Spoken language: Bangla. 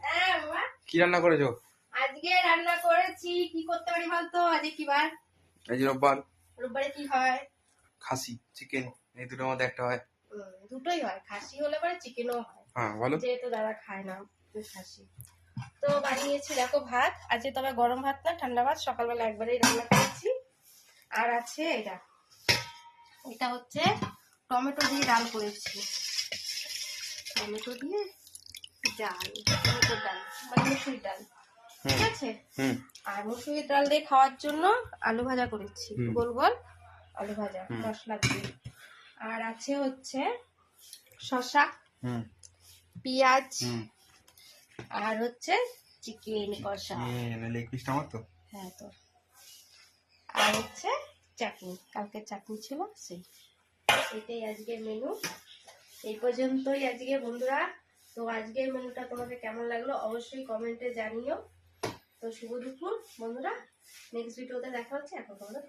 হ্যাঁ বাবা, কি রান্না করেছো? আজকে রান্না করেছি। কি করতে পারি বলতো? আজকে কি বার? এই যে রোববার। রোববারে কি হয়? খাসি, চিকেন, এই দুটোর মধ্যে একটা হয়। দুটোই হয়, খাসি হলে পরে চিকেনও হয়। হ্যাঁ বলো। যেহেতু দাদা খায় না খাসি, তো বানিয়েছি দেখো ভাত। আজকে তবে গরম ভাত না, ঠান্ডা ভাত, সকালবেলা একবারেই রান্না করেছি। আর আছে এটা, এটা হচ্ছে টমেটো দিয়ে ডাল করেছি। টমেটো দিয়ে ডাল, টমেটোর ডাল মানে মুসুরির ডাল, ঠিক আছে। আর মুসুরির ডাল দিয়ে খাওয়ার জন্য আলু ভাজা করেছি, গোল গোল আলু ভাজা মশলা দিয়ে। আর আছে হচ্ছে শসা, পেঁয়াজ, আর হচ্ছে চিকেন কষা। লেগ পিসটা আমার তো। হ্যাঁ তো। আর হচ্ছে চাটনি, কালকে চাটনি ছিল সেই। এটাই আজকের মেনু। এই পর্যন্তই আজকে বন্ধুরা। তো আজকের মেনুটা তোমাদের কেমন লাগলো অবশ্যই কমেন্টে জানিও। তো শুভ দুপুর বন্ধুরা, নেক্সট ভিডিওতে দেখা হচ্ছে। এখন তোমরা